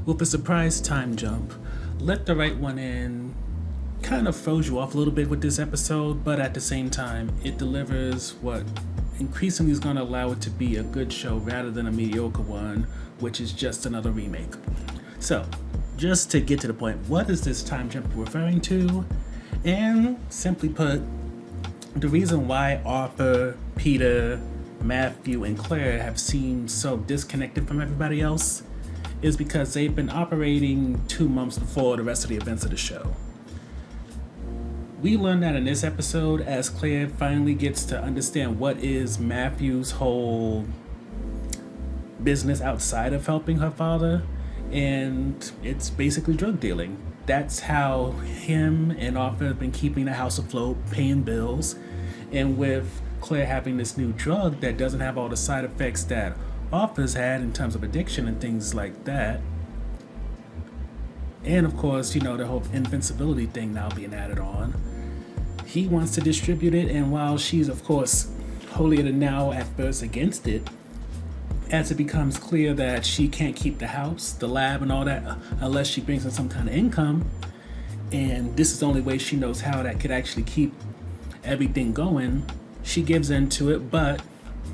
with a surprise time jump. Let the right one in kind of throws you off a little bit with this episode, but at the same time, it delivers what increasingly is going to allow it to be a good show rather than a mediocre one, which is just another remake. So, just to get to the point, what is this time jump referring to? And simply put, the reason why Arthur, Peter, Matthew, and Claire have seemed so disconnected from everybody else is because they've been operating 2 months before the rest of the events of the show. We learn that in this episode as Claire finally gets to understand what is Matthew's whole business outside of helping her father, and it's basically drug dealing. That's how him and Arthur have been keeping the house afloat, paying bills, and with Claire having this new drug that doesn't have all the side effects that Arthur's had in terms of addiction and things like that. And of course, the whole invincibility thing now being added on. He wants to distribute it, and while she's of course holier than now at first against it, as it becomes clear that she can't keep the house, the lab, and all that unless she brings in some kind of income, and this is the only way she knows how that could actually keep everything going, she gives into it. But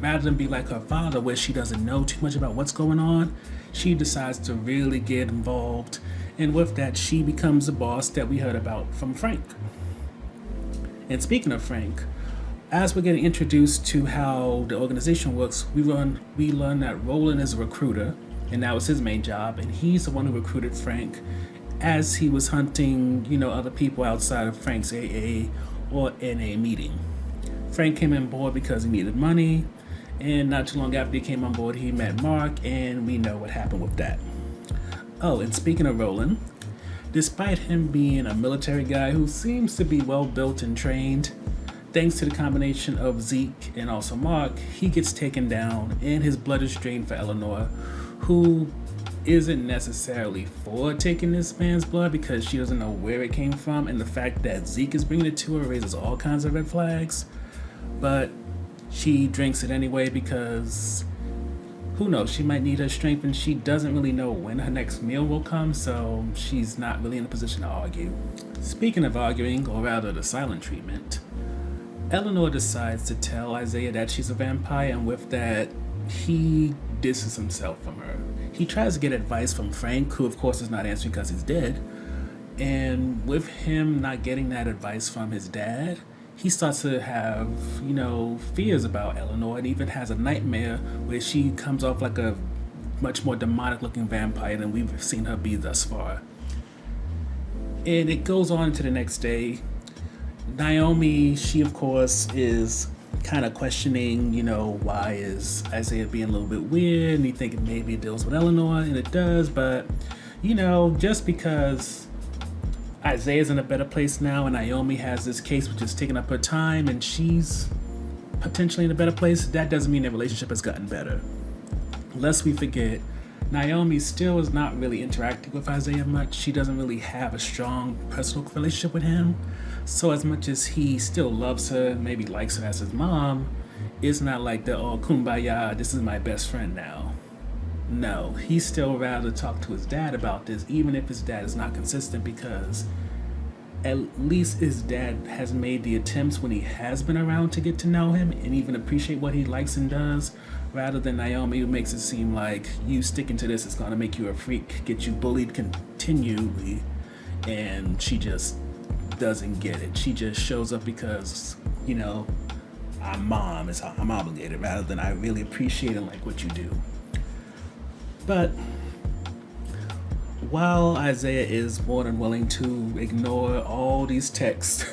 rather than be like her father where she doesn't know too much about what's going on, she decides to really get involved, and with that she becomes the boss that we heard about from Frank. And speaking of Frank, as we're getting introduced to how the organization works, we learn that Roland is a recruiter, and that was his main job, and he's the one who recruited Frank as he was hunting, other people outside of Frank's AA or NA meeting. Frank came on board because he needed money, and not too long after he came on board, he met Mark, and we know what happened with that. Oh, and speaking of Roland, despite him being a military guy who seems to be well built and trained, thanks to the combination of Zeke and also Mark, he gets taken down and his blood is drained for Eleanor, who isn't necessarily for taking this man's blood because she doesn't know where it came from, and the fact that Zeke is bringing it to her raises all kinds of red flags. But she drinks it anyway because who knows, she might need her strength, and she doesn't really know when her next meal will come, so she's not really in a position to argue. Speaking of arguing, or rather the silent treatment, Eleanor decides to tell Isaiah that she's a vampire, and with that, he distances himself from her. He tries to get advice from Frank, who of course is not answering because he's dead, and with him not getting that advice from his dad, he starts to have, fears about Eleanor, and even has a nightmare where she comes off like a much more demonic looking vampire than we've seen her be thus far. And it goes on to the next day. Naomi, she of course is kind of questioning, why is Isaiah being a little bit weird, and you think maybe it deals with Eleanor, and it does, but, just because Isaiah's in a better place now and Naomi has this case which is taking up her time and she's potentially in a better place, that doesn't mean their relationship has gotten better. Lest we forget, Naomi still is not really interacting with Isaiah much. She doesn't really have a strong personal relationship with him. So as much as he still loves her, maybe likes her as his mom, it's not like the kumbaya, this is my best friend now. No, he still rather talk to his dad about this, even if his dad is not consistent, because at least his dad has made the attempts when he has been around to get to know him and even appreciate what he likes and does, rather than Naomi, who makes it seem like you sticking to this is going to make you a freak, get you bullied continually, and she just doesn't get it. She just shows up because, I'm mom, is how I'm obligated, rather than I really appreciate and like what you do. But while Isaiah is more than willing to ignore all these texts,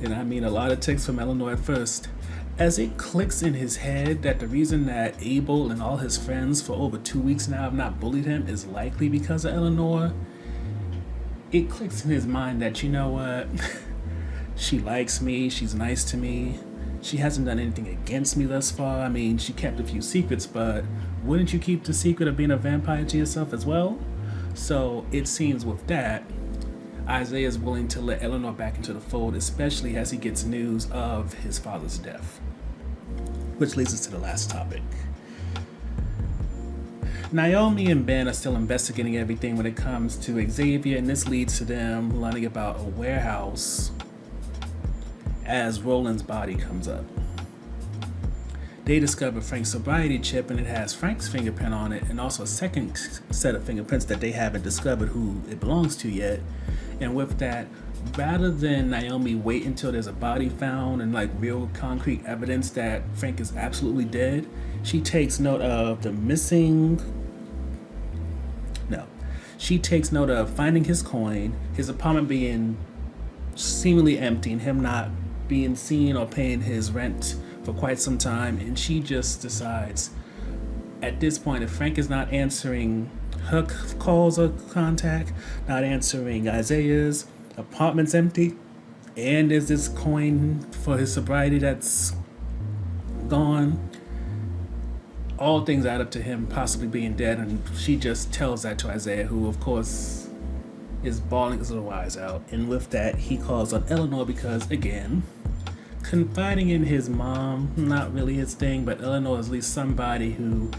and I mean a lot of texts from Eleanor at first, as it clicks in his head that the reason that Abel and all his friends for over 2 weeks now have not bullied him is likely because of Eleanor, it clicks in his mind that, she likes me, she's nice to me, she hasn't done anything against me thus far. I mean, she kept a few secrets, but wouldn't you keep the secret of being a vampire to yourself as well? So it seems with that, Isaiah is willing to let Eleanor back into the fold, especially as he gets news of his father's death. Which leads us to the last topic. Naomi and Ben are still investigating everything when it comes to Xavier, and this leads to them learning about a warehouse as Roland's body comes up. They discover Frank's sobriety chip, and it has Frank's fingerprint on it, and also a second set of fingerprints that they haven't discovered who it belongs to yet. And with that, rather than Naomi wait until there's a body found and like real concrete evidence that Frank is absolutely dead, she takes note of she takes note of finding his coin, his apartment being seemingly empty, and him not being seen or paying his rent for quite some time. And she just decides at this point, if Frank is not answering her calls or contact, not answering Isaiah's, apartment's empty, and there's this coin for his sobriety that's gone, all things add up to him possibly being dead. And she just tells that to Isaiah, who of course is bawling his little eyes out. And with that, he calls on Eleanor because, again, confiding in his mom, not really his thing, but Eleanor is at least somebody who,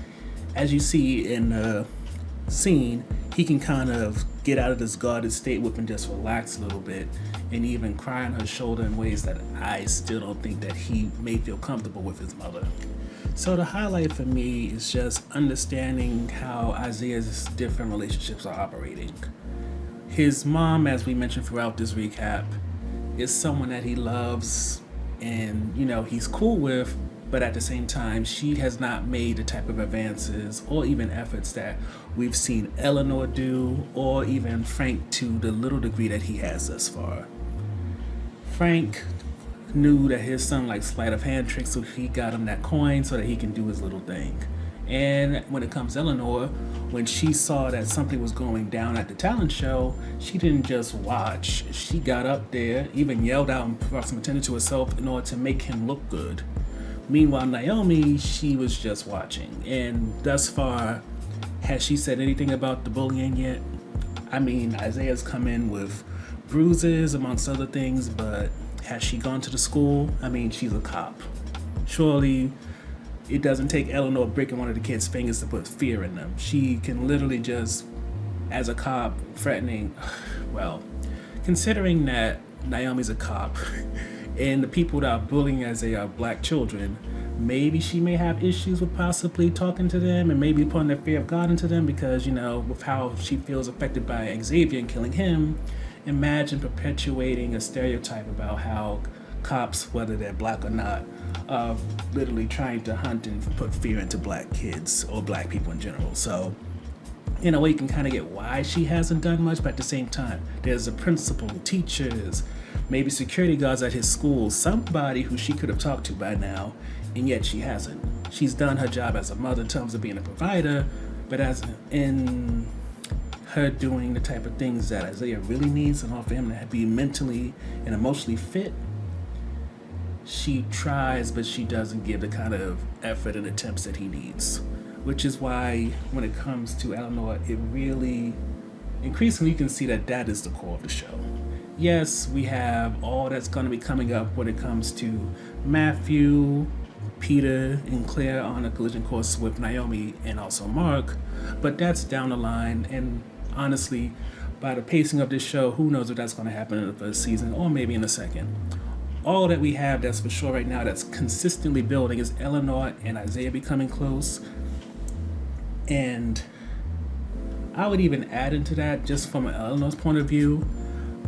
as you see in the scene, he can kind of get out of this guarded state with and just relax a little bit, and even cry on her shoulder in ways that I still don't think that he may feel comfortable with his mother. So the highlight for me is just understanding how Isaiah's different relationships are operating. His mom, as we mentioned throughout this recap, is someone that he loves and, he's cool with, but at the same time, she has not made the type of advances or even efforts that we've seen Eleanor do, or even Frank to the little degree that he has thus far. Frank knew that his son likes sleight of hand tricks, so he got him that coin so that he can do his little thing. And when it comes to Eleanor, when she saw that something was going down at the talent show, she didn't just watch. She got up there, even yelled out and brought some attention to herself in order to make him look good. Meanwhile, Naomi, she was just watching. And thus far, has she said anything about the bullying yet? I mean, Isaiah's come in with bruises, amongst other things, but has she gone to the school? I mean, she's a cop. Surely it doesn't take Eleanor breaking one of the kids' fingers to put fear in them. She can literally just, as a cop, threatening, well, considering that Naomi's a cop and the people that are bullying Isaiah are black children, maybe she may have issues with possibly talking to them and maybe putting the fear of God into them because, with how she feels affected by Xavier and killing him. Imagine perpetuating a stereotype about how cops, whether they're black or not, are literally trying to hunt and put fear into black kids or black people in general. So, in a way, you can kind of get why she hasn't done much, but at the same time, there's a principal, teachers, maybe security guards at his school, somebody who she could have talked to by now, and yet she hasn't. She's done her job as a mother in terms of being a provider, but as in her doing the type of things that Isaiah really needs in order for him to be mentally and emotionally fit, she tries, but she doesn't give the kind of effort and attempts that he needs. Which is why, when it comes to Eleanor, it really, increasingly you can see that is the core of the show. Yes, we have all that's going to be coming up when it comes to Matthew, Peter, and Claire on a collision course with Naomi and also Mark, but that's down the line, and honestly, by the pacing of this show, who knows if that's going to happen in the first season or maybe in the second. All that we have that's for sure right now that's consistently building is Eleanor and Isaiah becoming close. And I would even add into that, just from Eleanor's point of view,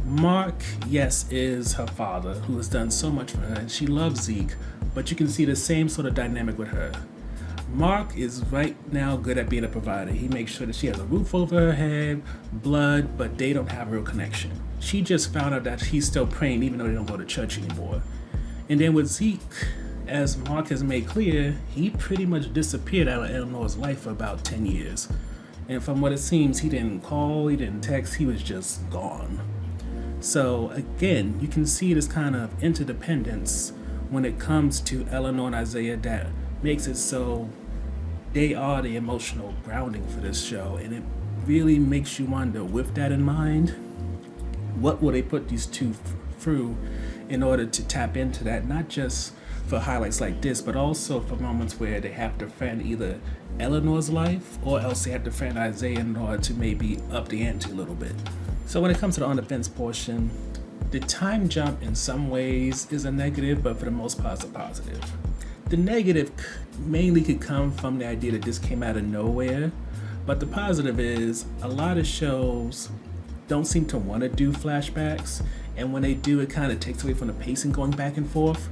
Mark, yes, is her father who has done so much for her, and she loves Zeke, but you can see the same sort of dynamic with her. Mark is right now good at being a provider. He makes sure that she has a roof over her head, blood, but they don't have a real connection. She just found out that he's still praying even though they don't go to church anymore. And then with Zeke, as Mark has made clear, he pretty much disappeared out of Eleanor's life for about 10 years. And from what it seems, he didn't call, he didn't text, he was just gone. So again, you can see this kind of interdependence when it comes to Eleanor and Isaiah that makes it so they are the emotional grounding for this show. And it really makes you wonder, with that in mind, what will they put these two through in order to tap into that, not just for highlights like this, but also for moments where they have to defend either Eleanor's life or else they have to defend Isaiah in order to maybe up the ante a little bit. So when it comes to the on-the-fence portion, the time jump in some ways is a negative, but for the most part it's a positive. The negative mainly could come from the idea that this came out of nowhere, but the positive is a lot of shows don't seem to want to do flashbacks, and when they do, it kind of takes away from the pacing going back and forth.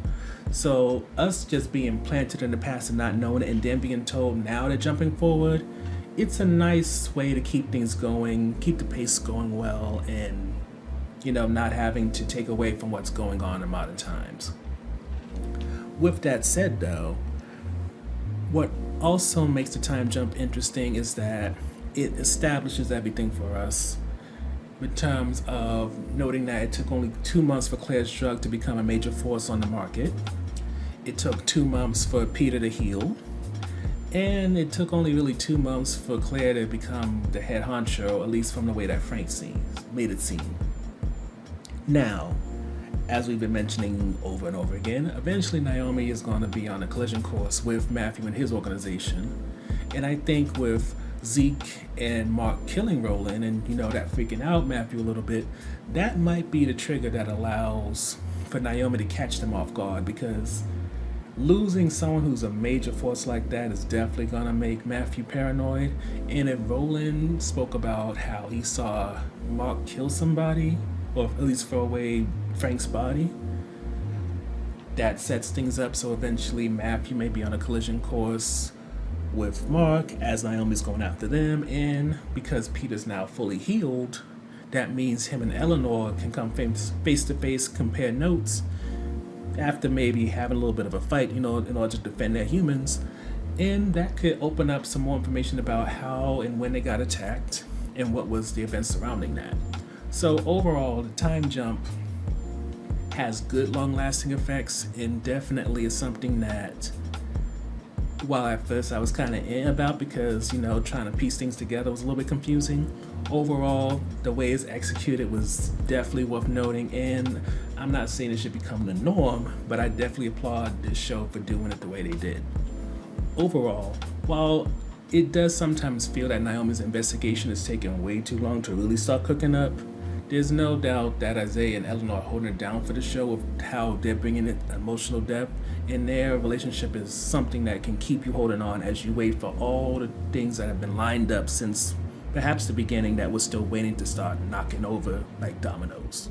So us just being planted in the past and not knowing it and then being told now they're jumping forward, it's a nice way to keep things going, keep the pace going well, and not having to take away from what's going on in modern times. With that said though, what also makes the time jump interesting is that it establishes everything for us in terms of noting that it took only 2 months for Claire's drug to become a major force on the market. It took 2 months for Peter to heal. And it took only really 2 months for Claire to become the head honcho, at least from the way that Frank made it seem. Now, as we've been mentioning over and over again, eventually Naomi is going to be on a collision course with Matthew and his organization. And I think with Zeke and Mark killing Roland and, that freaking out Matthew a little bit, that might be the trigger that allows for Naomi to catch them off guard, because losing someone who's a major force like that is definitely going to make Matthew paranoid. And if Roland spoke about how he saw Mark kill somebody, or at least throw away Frank's body, that sets things up so eventually Matthew may be on a collision course with Mark as Naomi's going after them. And because Peter's now fully healed, that means him and Eleanor can come face to face, compare notes after maybe having a little bit of a fight, in order to defend their humans. And that could open up some more information about how and when they got attacked and what was the events surrounding that. So overall, the time jump has good long-lasting effects and definitely is something that, while at first I was kind of about because, trying to piece things together was a little bit confusing, overall, the way it's executed was definitely worth noting, and I'm not saying it should become the norm, but I definitely applaud this show for doing it the way they did. Overall, while it does sometimes feel that Naomi's investigation is taking way too long to really start cooking up, there's no doubt that Isaiah and Eleanor are holding it down for the show with how they're bringing it emotional depth, and their relationship is something that can keep you holding on as you wait for all the things that have been lined up since perhaps the beginning that was still waiting to start knocking over like dominoes.